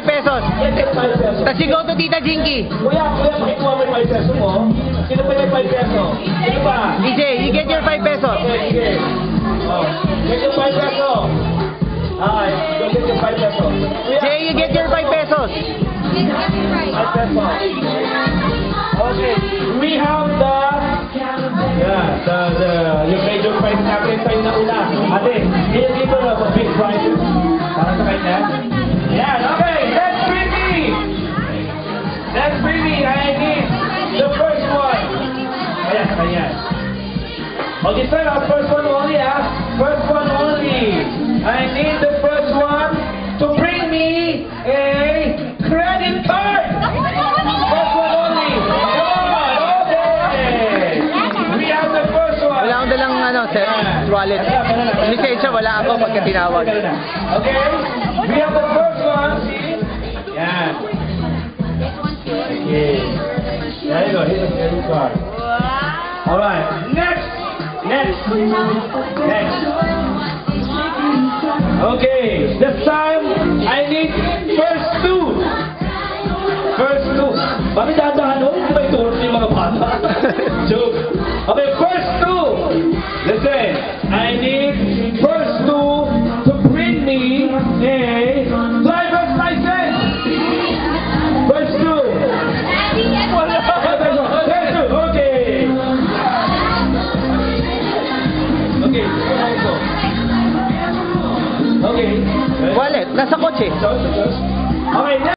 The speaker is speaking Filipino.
pesos. Get your 5 pesos. Tapos you go to Tita Jinky. Kuya, pakikuha mo yung 5 pesos mo. Sino pa yung 5 pesos? Sino pa? DJ, you get your 5 pesos. Sige. Oh, get your 5 pesos. Ay, go get your 5 pesos. Kuya, Jay, you get your 5 pesos. 5 pesos. Okay, we have yung major prize natin tayo na una. Ate, dito na sa big prizes. Para sa kanya. Yan, okay, let's bring me. Let's bring me. I need the first one. Ayan, ayan. Okay, sir, first one only, First one only. I need the first one to bring me a credit card. First one only. Come on, okay. We have the first one. Wala akong dalang wallet. Lisensya, wala ako pagka tinawag. Okay, we have the first one. See? Yan. Okay. There you go. Here's the credit card. All right. Next.